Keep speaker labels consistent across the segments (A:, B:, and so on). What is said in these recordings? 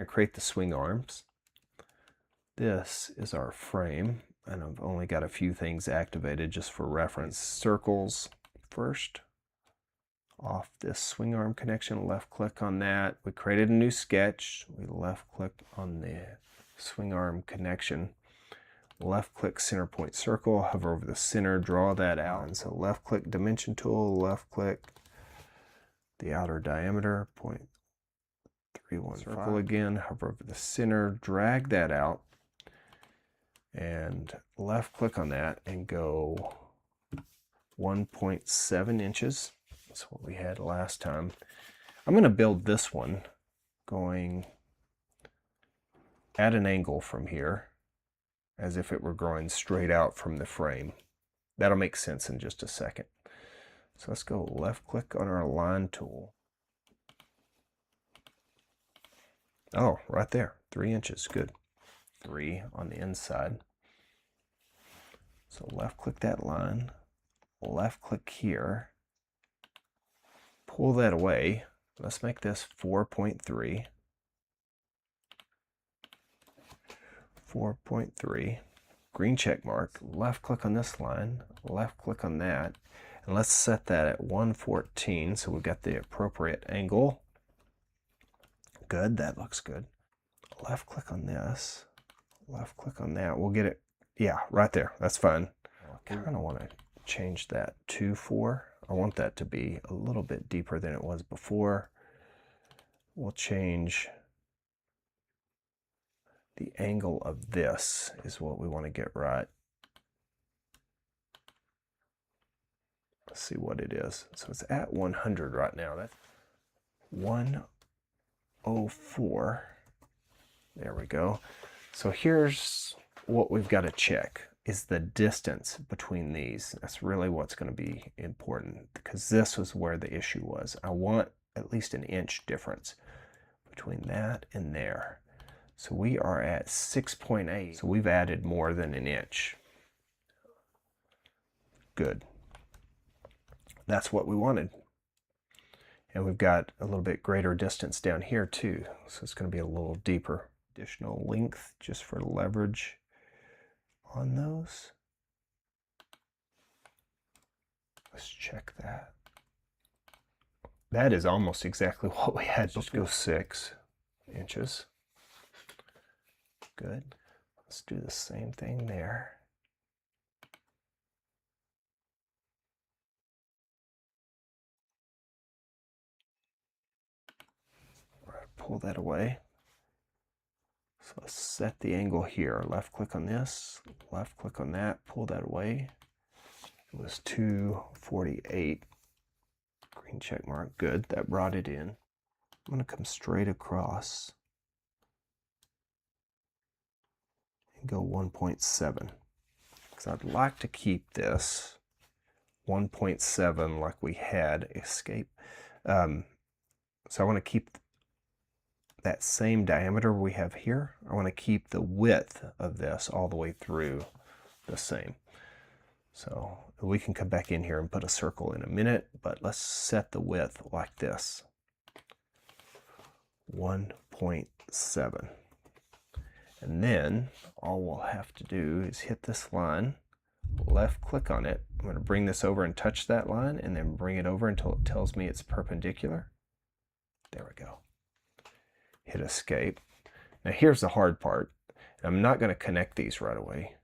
A: I create the swing arms. This is our frame, and I've only got a few things activated just for reference. Circles first. Off this swing arm connection, left click on that. We created a new sketch. We left click on the swing arm connection. Left click center point circle, hover over the center, draw that out. And so left click dimension tool, left click the outer diameter, 0.315. Circle again, hover over the center, drag that out, and left click on that and go 1.7 inches. That's what we had last time. I'm going to build this one going at an angle from here as if it were growing straight out from the frame. That'll make sense in just a second. So let's go left click on our line tool. Oh, right there, 3 inches, good. 3 on the inside. So left click that line, left click here, pull that away. Let's make this 4.3. 4.3. Green check mark. Left click on this line. Left click on that. And let's set that at 114 so we've got the appropriate angle. Good, that looks good. Left click on this. Left click on that. We'll get it, yeah, right there. That's fine. I kind of want to change that to 4. I want that to be a little bit deeper than it was before. We'll change the angle of this is what we want to get right. Let's see what it is. So it's at 100 right now. That's 104. There we go. So here's what we've got to check is the distance between these. That's really what's going to be important because this was where the issue was. I want at least an inch difference between that and there. So we are at 6.8. So we've added more than an inch. Good. That's what we wanted. And we've got a little bit greater distance down here too. So it's going to be a little deeper. Additional length just for leverage on those. Let's check that. That is almost exactly what we had. Just go 6 inches. Good. Let's do the same thing there. All right, pull that away. So let's set the angle here. Left click on this, left click on that, pull that away. It was 248. Green check mark. Good. That brought it in. I'm going to come straight across and go 1.7 because I'd like to keep this 1.7 like we had escape. So I want to keep that same diameter we have here. I want to keep the width of this all the way through the same. So we can come back in here and put a circle in a minute, but let's set the width like this. 1.7. And then all we'll have to do is hit this line, left click on it. I'm going to bring this over and touch that line and then bring it over until it tells me it's perpendicular. There we go. Hit escape. Now here's the hard part. I'm not going to connect these right away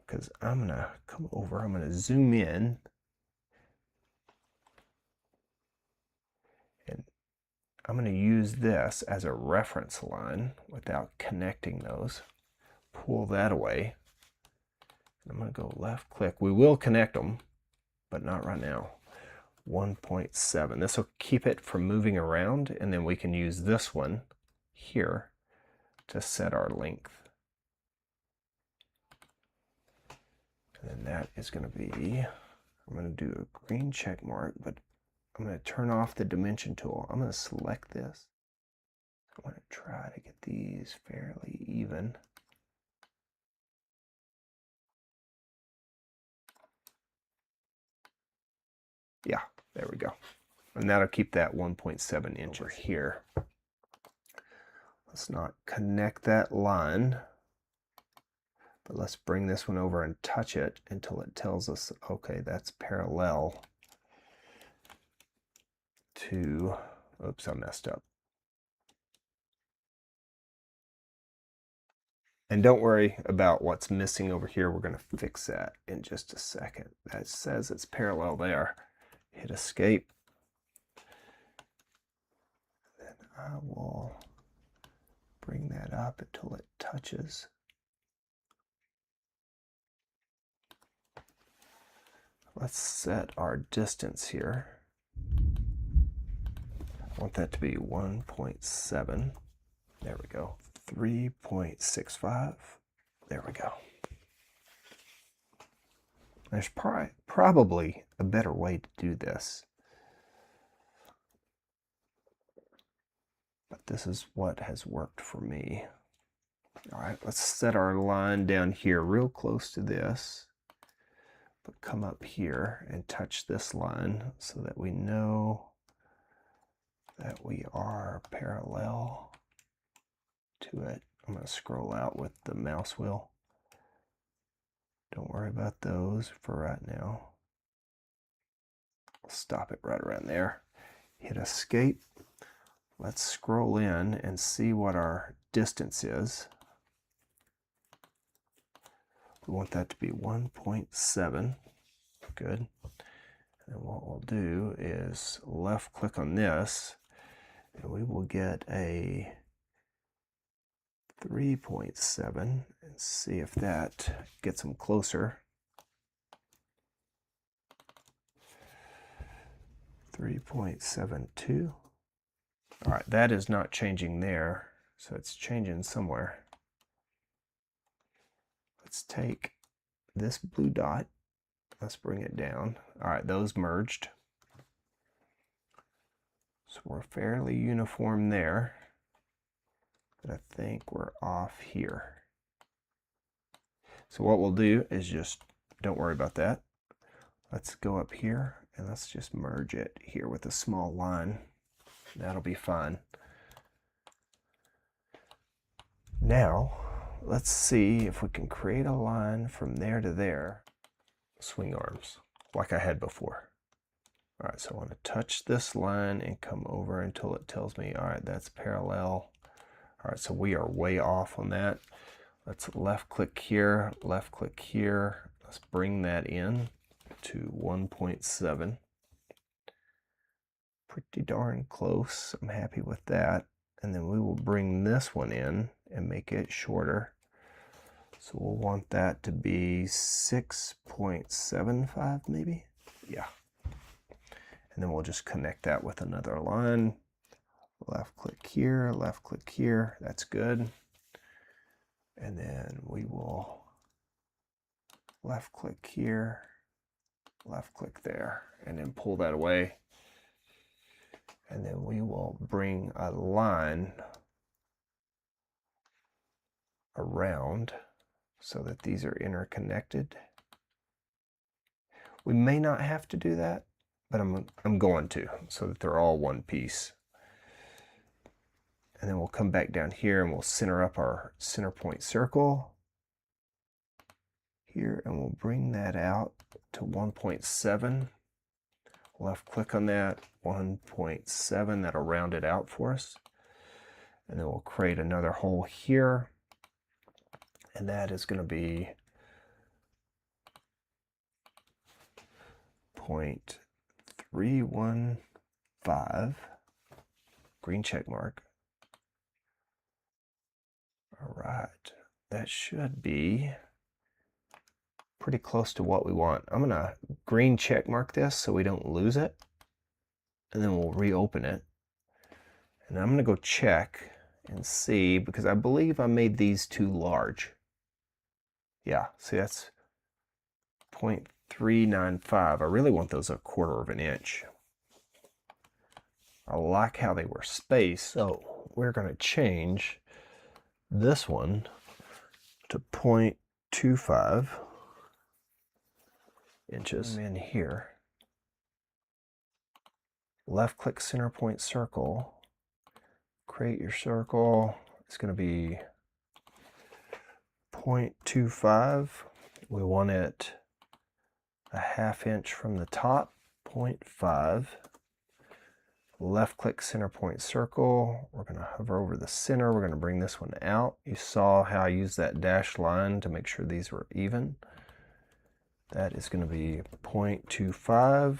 A: because I'm going to come over, I'm going to zoom in and I'm going to use this as a reference line without connecting those. Pull that away. I'm going to go left click. We will connect them, but not right now. 1.7. This will keep it from moving around, and then we can use this one here to set our length. And then that is going to be, I'm going to do a green check mark, but I'm going to turn off the dimension tool. I'm going to select this. I'm going to try to get these fairly even. Yeah, there we go. And that'll keep that 1.7 inches here. Let's not connect that line, but let's bring this one over and touch it until it tells us, okay, that's parallel to, oops, I messed up. And don't worry about what's missing over here. We're going to fix that in just a second. That says it's parallel there. Hit escape. Then I will bring that up until it touches. Let's set our distance here. I want that to be 1.7. There we go. 3.65. There we go. There's probably a better way to do this, but this is what has worked for me. All right, let's set our line down here real close to this, but come up here and touch this line so that we know that we are parallel to it. I'm going to scroll out with the mouse wheel. Don't worry about those for right now. I'll stop it right around there. Hit escape. Let's scroll in and see what our distance is. We want that to be 1.7. Good. And what we'll do is left click on this and we will get a 3.7 and see if that gets them closer. 3.72. All right, that is not changing there, so it's changing somewhere. Let's take this blue dot, let's bring it down. All right, those merged. So we're fairly uniform there, but I think we're off here. So what we'll do is just, don't worry about that. Let's go up here and let's just merge it here with a small line. That'll be fine. Now, let's see if we can create a line from there to there. Swing arms, like I had before. All right, so I want to touch this line and come over until it tells me, all right, that's parallel. All right, so we are way off on that. Let's left click here, left click here. Let's bring that in to 1.7. Pretty darn close. I'm happy with that. And then we will bring this one in and make it shorter. So we'll want that to be 6.75 maybe. Yeah. And then we'll just connect that with another line. Left click here, left click here. That's good. And then we will left click here, left click there, and then pull that away. And then we will bring a line around so that these are interconnected. We may not have to do that, but I'm going to, so that they're all one piece. And then we'll come back down here and we'll center up our center point circle here, and we'll bring that out to 1.7. Left click on that, 1.7, that'll round it out for us. And then we'll create another hole here, and that is going to be 0.315, green check mark. All right, that should be pretty close to what we want. I'm gonna green check mark this so we don't lose it, and then we'll reopen it. And I'm gonna go check and see, because I believe I made these too large. Yeah, see, that's 0.395. I really want those 1/4 of an inch. I like how they were spaced, so we're gonna change this one to 0.25 inches. In here, left click center point circle, create your circle, It's going to be 0.25. We want it a ½ inch from the top, 0.5. Left click center point circle. We're going to hover over the center. We're going to bring this one out. You saw how I used that dashed line to make sure these were even. That is going to be 0.25.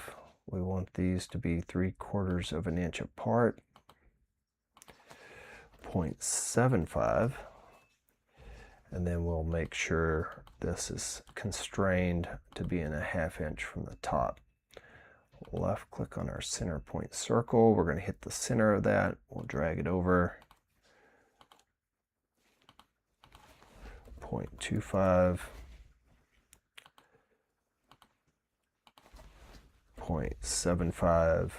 A: We want these to be 3/4 of an inch apart. 0.75. And then we'll make sure this is constrained to being a ½ inch from the top. Left click on our center point circle. We're going to hit the center of that. We'll drag it over. 0.25. 0.75.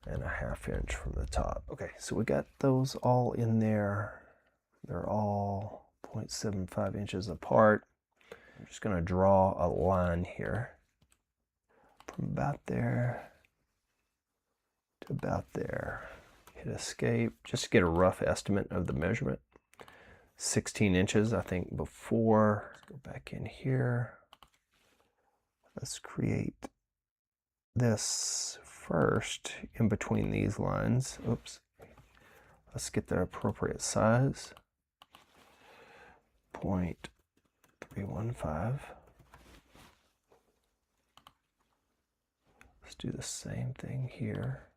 A: And a ½ inch from the top. Okay, so we got those all in there. They're all 0.75 inches apart. I'm just going to draw a line here from about there to about there. Hit escape just to get a rough estimate of the measurement. 16 inches, I think, before. Let's go back in here. Let's create this first in between these lines. Oops. Let's get the appropriate size. 0.315. Let's do the same thing here.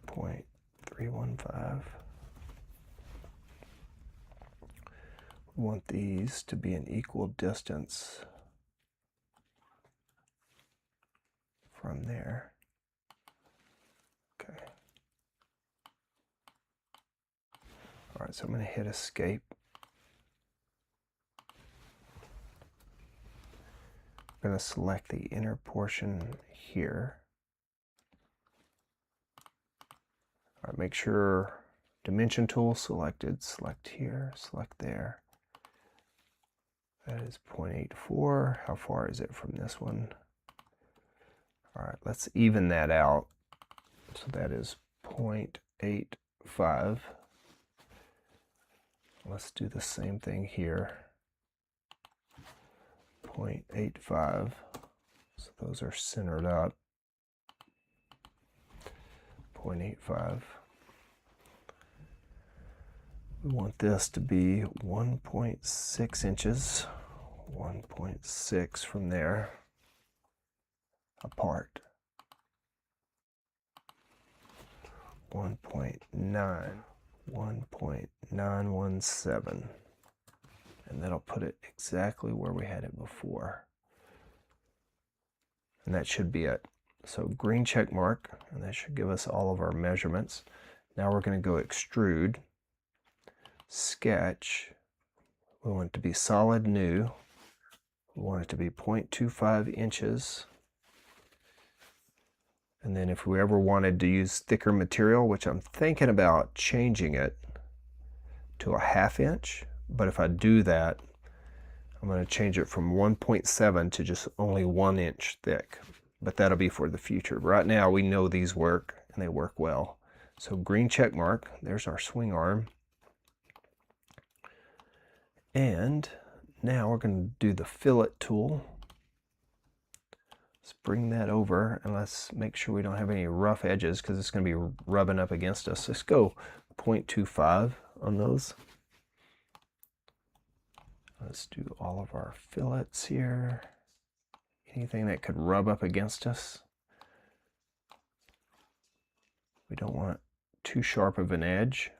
A: .315. We want these to be an equal distance from there. Okay. All right, so I'm going to hit escape. I'm going to select the inner portion here. All right, make sure dimension tool selected, select here, select there. That is 0.84. How far is it from this one? All right, let's even that out. So that is 0.85. Let's do the same thing here. 0.85. So those are centered up. 0.85. We want this to be 1.6 inches. 1.6 from there apart. 1.9. 1.917. And that'll put it exactly where we had it before. And that should be it. So green check mark, and that should give us all of our measurements. Now we're going to go extrude, sketch. We want it to be solid new. We want it to be 0.25 inches. And then if we ever wanted to use thicker material, which I'm thinking about changing it to a ½ inch, but if I do that, I'm going to change it from 1.7 to just only 1 inch thick. But that'll be for the future. Right now we know these work and they work well. So green check mark, there's our swing arm. And now we're going to do the fillet tool. Let's bring that over and let's make sure we don't have any rough edges because it's going to be rubbing up against us. Let's go 0.25 on those. Let's do all of our fillets here. Anything that could rub up against us. We don't want too sharp of an edge.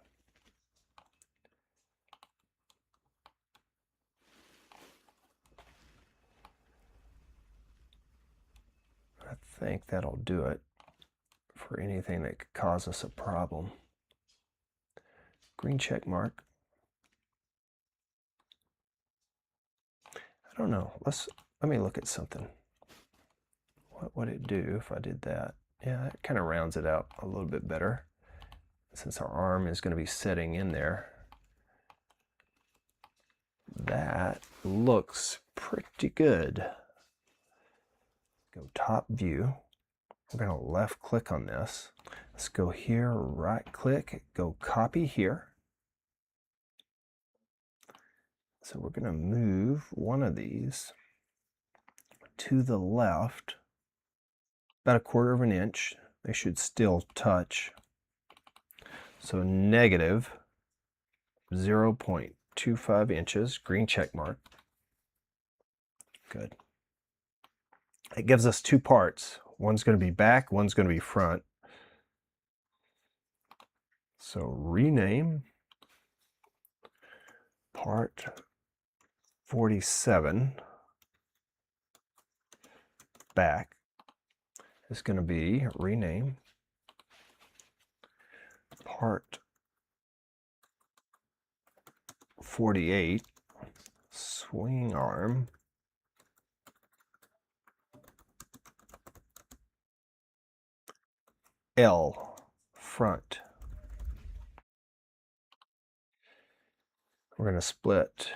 A: I think that'll do it for anything that could cause us a problem. Green check mark. I don't know. Let me look at something. What would it do if I did that? Yeah, it kind of rounds it out a little bit better. Since our arm is going to be setting in there. That looks pretty good. Go top view. We're going to left click on this. Let's go here, right click, go copy here. So we're going to move one of these to the left about 1/4 of an inch. They should still touch. So negative 0.25 inches, green check mark. Good. It gives us two parts. One's going to be back, one's going to be front. So rename part 47 back is going to be rename part 48 swing arm L front. We're going to split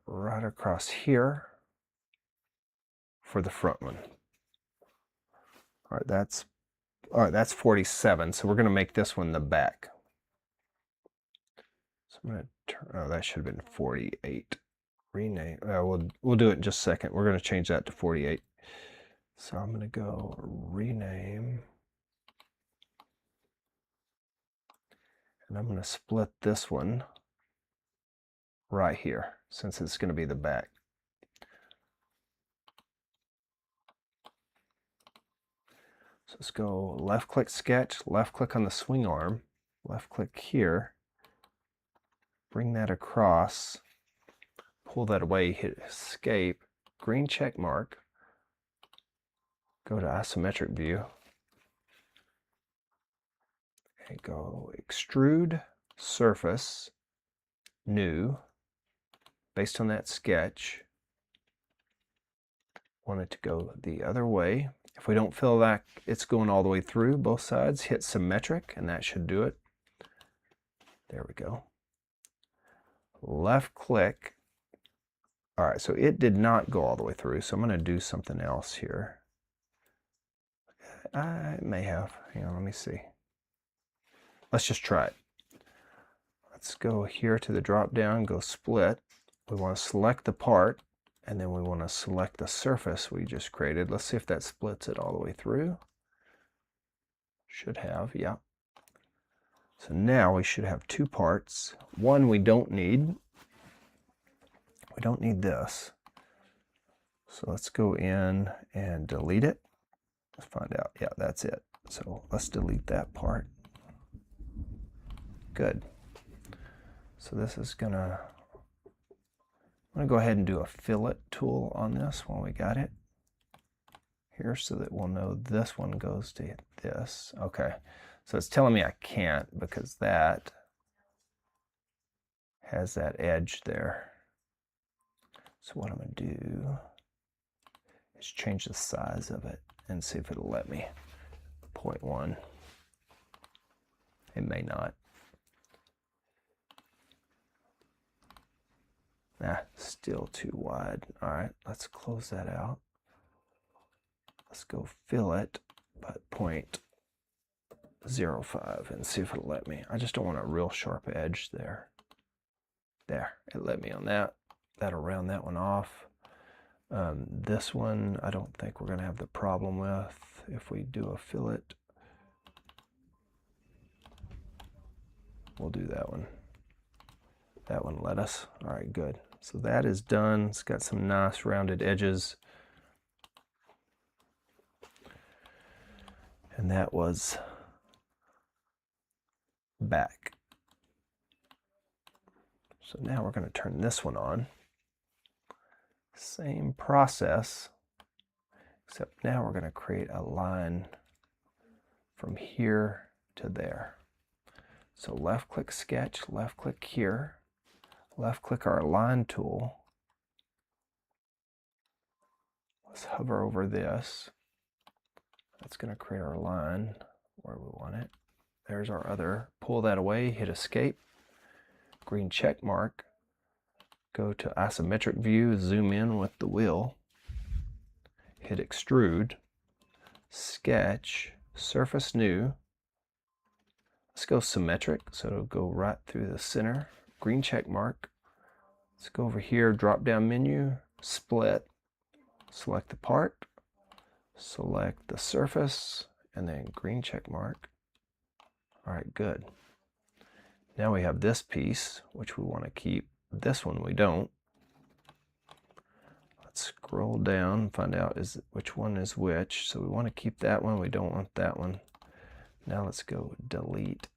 A: right across here for the front one. All right, that's 47. So we're going to make this one the back. So I'm going to turn. Oh, that should have been 48. Rename. We'll do it in just a second. We're going to change that to 48. So I'm going to go rename, and I'm going to split this one right here since it's going to be the back. So let's go left click sketch, left click on the swing arm, left click here, bring that across, pull that away, hit escape, green check mark, go to isometric view, and go extrude surface, new, based on that sketch. Want it to go the other way. If we don't feel like it's going all the way through both sides, hit symmetric, and that should do it. There we go. Left click. All right, so it did not go all the way through, so I'm going to do something else here. I may have. Hang on, let me see. Let's just try it. Let's go here to the drop down, go split. We want to select the part, and then we want to select the surface we just created. Let's see if that splits it all the way through. Should have, yeah. So now we should have two parts. One we don't need. We don't need this. So let's go in and delete it. Let's find out. Yeah, that's it. So let's delete that part. Good. So this is gonna, I'm gonna go ahead and do a fillet tool on this when we got it here so that we'll know this one goes to this. Okay, so it's telling me I can't because that has that edge there. So what I'm gonna do is change the size of it and see if it'll let me. 0.1. It may not. Nah, still too wide. All right, let's close that out. Let's go fillet, but 0.05 and see if it'll let me. I just don't want a real sharp edge there. There, it let me on that. That'll round that one off. This one, I don't think we're gonna have the problem with if we do a fillet. We'll do that one. That one let us. All right, good. So that is done. It's got some nice rounded edges. And that was back. So now we're going to turn this one on. Same process, except now we're going to create a line from here to there. So left click sketch, left click here, left click our line tool. Let's hover over this. That's going to create our line where we want it. There's our other. Pull that away, hit escape, green check mark, Go to isometric view, zoom in with the wheel, hit extrude, sketch, surface new. Let's go symmetric, so it'll go right through the center. Green check mark. Let's go over here, drop down menu, split, select the part, select the surface, and then green check mark. All right, good. Now we have this piece, which we want to keep. This one we don't. Let's scroll down and find out which one is which. So we want to keep that one, we don't want that one. Now let's go delete,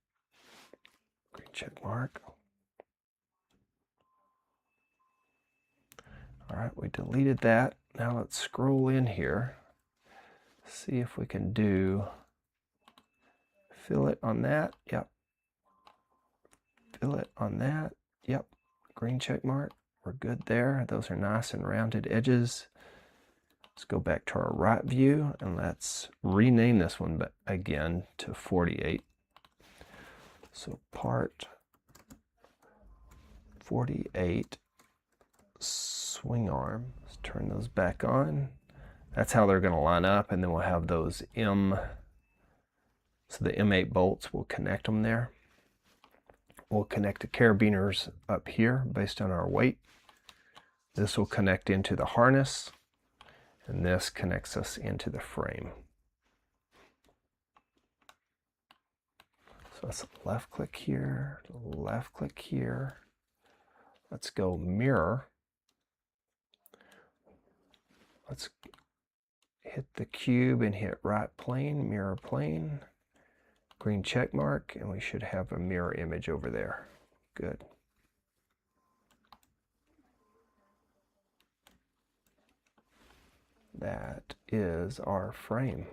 A: green check mark. All right, we deleted that. Now let's scroll in here, see if we can do fillet on that. Yep. Fillet on that. Yep. Green check mark. We're good there. Those are nice and rounded edges. Let's go back to our right view and let's rename this one again to 48. So part 48 swing arm. Let's turn those back on. That's how they're going to line up, and then we'll have those so the M8 bolts, will connect them there. We'll connect the carabiners up here based on our weight. This will connect into the harness, and this connects us into the frame. So let's left click here, left click here. Let's go mirror. Let's hit the cube and hit right plane, mirror plane, green check mark, and we should have a mirror image over there. Good. That is our frame.